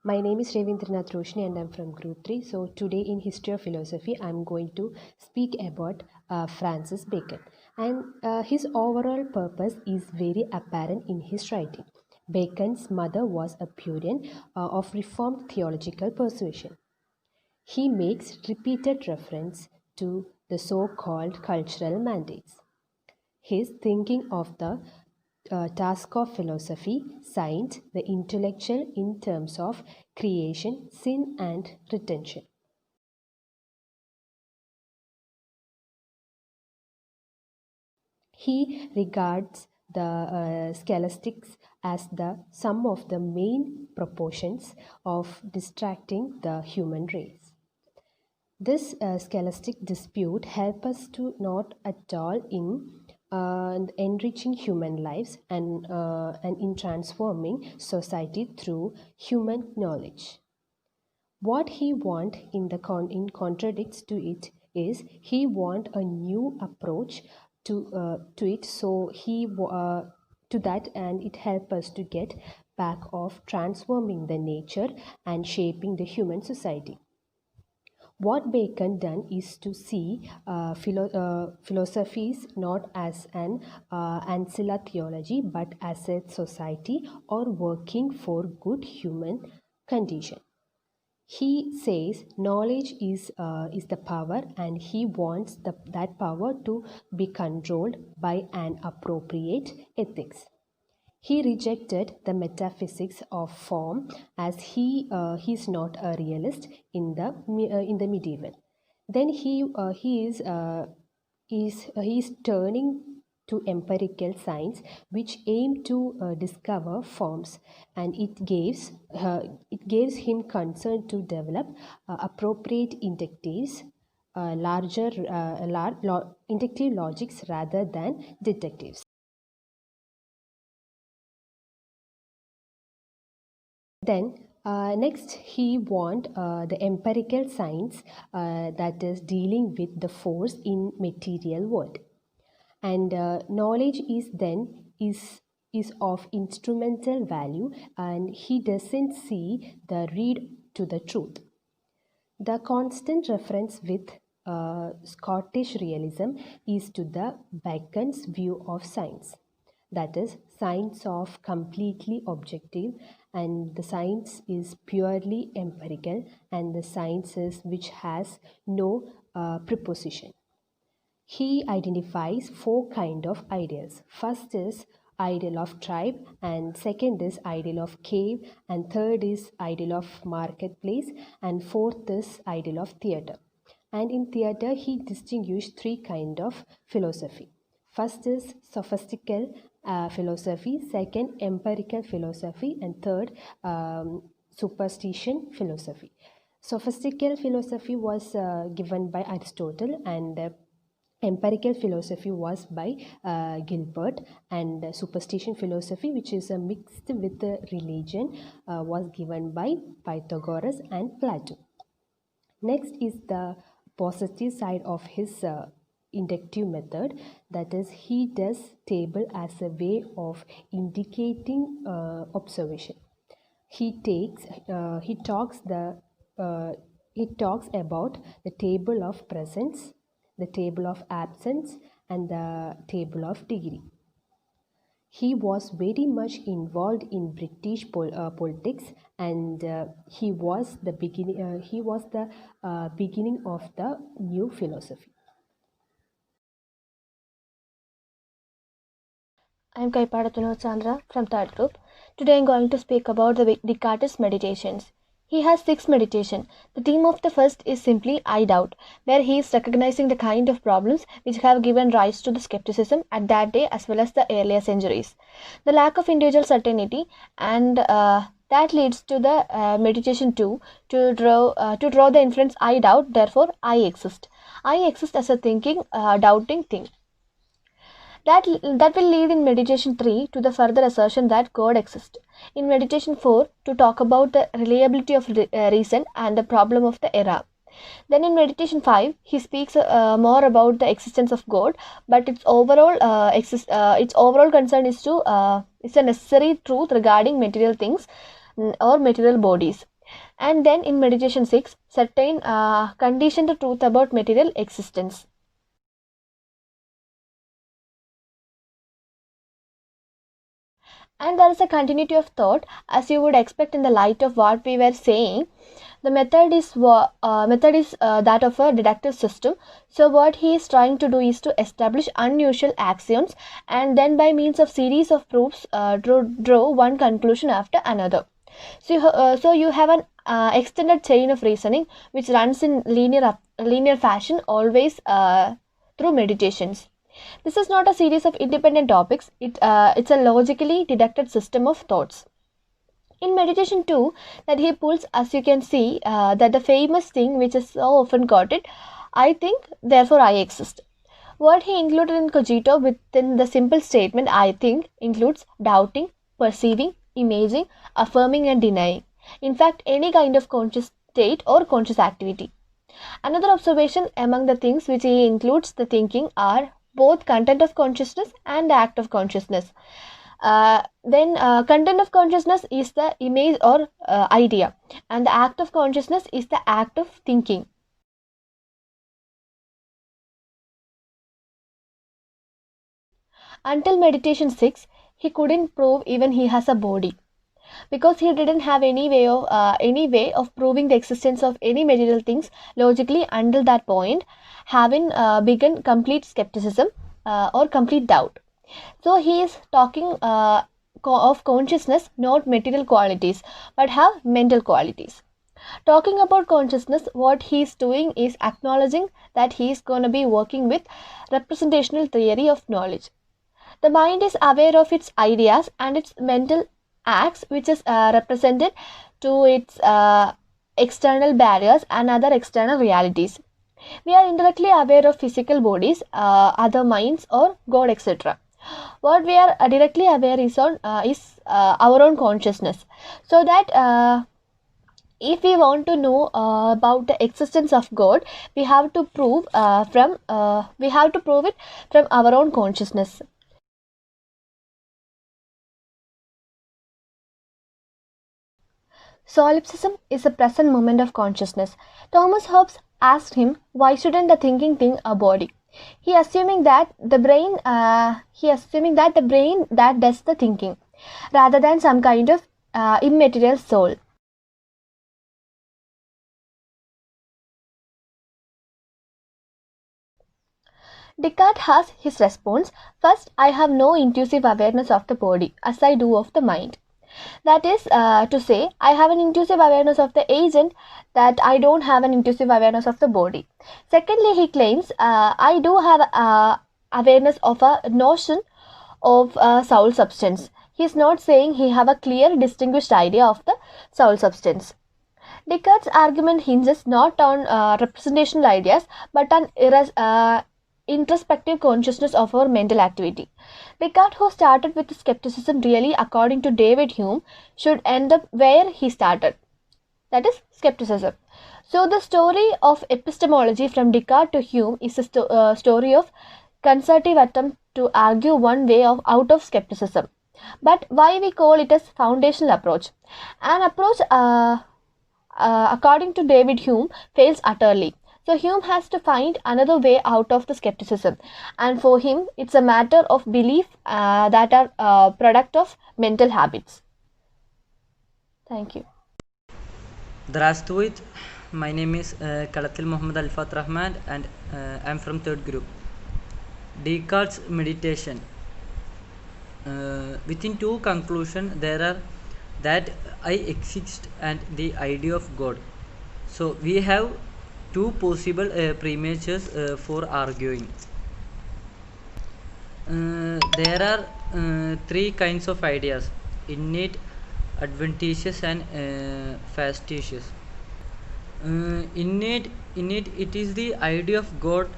My name is Ravindra Roshny and I'm from Group 3. So today in History of Philosophy, I'm going to speak about Francis Bacon. And his overall purpose is very apparent in his writing. Bacon's mother was a Puritan of Reformed theological persuasion. He makes repeated reference to the so-called cultural mandates. His thinking of the task of philosophy, science, the intellectual in terms of creation, sin, and retention. He regards the scholastics as the sum of the main proportions of distracting the human race. This scholastic dispute helps us to not at all in enriching human lives and in transforming society through human knowledge. What he want in contradicts to it is he want a new approach to it. So to that, and it help us to get back of transforming the nature and shaping the human society. What Bacon done is to see philosophies not as an ancilla theology but as a society or working for good human condition. He says knowledge is the power, and he wants that power to be controlled by an appropriate ethics. He rejected the metaphysics of form as he is not a realist in the medieval. Then he is turning to empirical science, which aim to discover forms, and it gives him concern to develop appropriate inductives, inductive logics rather than detectives. Then next he want the empirical science that is dealing with the force in material world, and knowledge is of instrumental value, and he doesn't see the read to the truth. The constant reference with Scottish realism is to the Bacon's view of science, that is, science of completely objective, and the science is purely empirical, and the science is which has no preposition. He identifies four kind of ideals. First is ideal of tribe, and second is ideal of cave, and third is ideal of marketplace, and fourth is ideal of theatre. And in theatre he distinguished three kind of philosophy. First is sophistical philosophy, second empirical philosophy, and third superstition philosophy. Sophistical philosophy was given by Aristotle, and empirical philosophy was by Gilbert, and superstition philosophy, which is a mixed with religion, was given by Pythagoras and Plato. Next is the positive side of his inductive method, that is, he does table as a way of indicating observation. He talks about the table of presence, the table of absence, and the table of degree. He was very much involved in British politics, and he was the beginning of the new philosophy. I am Kaippadath Sandra from third group. Today I am going to speak about the Descartes' meditations. He has 6 meditation. The theme of the first is simply I doubt, where he is recognizing the kind of problems which have given rise to the skepticism at that day as well as the earlier centuries. The lack of individual certainty, and that leads to the meditation 2 to draw the inference I doubt, therefore I exist. I exist as a thinking, doubting thing. That will lead in meditation 3 to the further assertion that God exists. In meditation 4 to talk about the reliability of reason and the problem of the era. Then in meditation 5 he speaks more about the existence of God, but its overall concern is to it's a necessary truth regarding material things or material bodies. And then in meditation 6, certain conditioned truth about material existence. And there is a continuity of thought, as you would expect in the light of what we were saying. The method is that of a deductive system. So what he is trying to do is to establish unusual axioms, and then by means of series of proofs draw one conclusion after another. So you have an extended chain of reasoning which runs in linear fashion, always through meditations. This is not a series of independent topics. It's a logically deducted system of thoughts. In meditation 2, that he pulls, as you can see, that the famous thing which is so often quoted, I think, therefore I exist. What he included in cogito within the simple statement I think includes doubting, perceiving, imaging, affirming and denying. In fact, any kind of conscious state or conscious activity. Another observation among the things which he includes the thinking are both content of consciousness and the act of consciousness. Content of consciousness is the image or idea, and the act of consciousness is the act of thinking. Until meditation 6, he couldn't prove even he has a body, because he didn't have any way of proving the existence of any material things logically until that point, having begun complete skepticism or complete doubt. So he is talking of consciousness, not material qualities, but have mental qualities. Talking about consciousness, what he is doing is acknowledging that he is going to be working with representational theory of knowledge. The mind is aware of its ideas and its mental acts, which is represented to its external barriers and other external realities. We are indirectly aware of physical bodies, other minds or God, etc. What we are directly aware is our own consciousness. So that if we want to know about the existence of God, we have to prove it from our own consciousness. Solipsism is the present moment of consciousness. Thomas Hobbes asked him, why shouldn't a thinking thing a body? He assuming that the brain that does the thinking, rather than some kind of immaterial soul. Descartes has his response. First, I have no intuitive awareness of the body as I do of the mind. That is to say, I have an intuitive awareness of the agent that I don't have an intuitive awareness of the body. Secondly, he claims I do have awareness of a notion of soul substance. He is not saying he have a clear distinguished idea of the soul substance. Descartes' argument hinges not on representational ideas but on introspective consciousness of our mental activity. Descartes, who started with skepticism, really, according to David Hume, should end up where he started, that is, skepticism. So the story of epistemology from Descartes to Hume is a story of concerted attempt to argue one way out of skepticism. But why we call it as foundational approach? An approach, according to David Hume, fails utterly. So Hume has to find another way out of the skepticism, and for him it's a matter of belief that are product of mental habits. Thank you. Здравствуйте, my name is Kalathil Mohammed Alfath Rahman, and I am from third group. Descartes' meditation. Within two conclusions there are that I exist and the idea of God. So we have two possible premises for arguing. There are three kinds of ideas: innate, adventitious and factitious. Innate, it is the idea of God,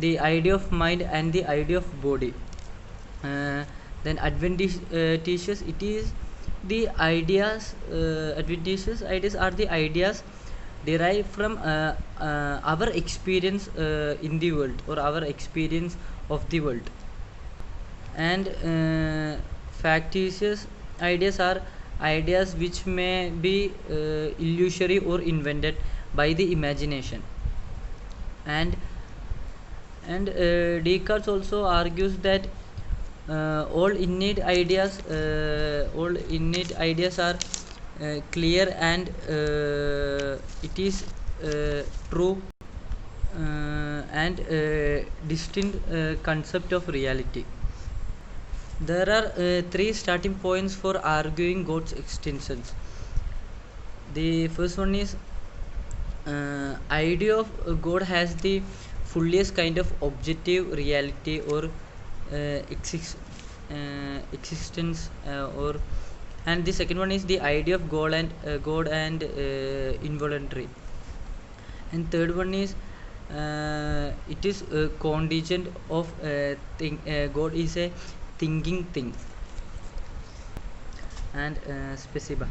the idea of mind and the idea of body. Then adventitious, it is the ideas, adventitious ideas are the ideas derived from our experience in the world or our experience of the world. And factitious ideas are ideas which may be illusory or invented by the imagination. And Descartes also argues that all innate ideas are clear and it is true and distinct concept of reality. There are three starting points for arguing God's existence. The first one is idea of God has the fullest kind of objective reality or existence or and the second one is the idea of God and involuntary, and third one is it is contingent of God is a thinking thing. And Spasiba.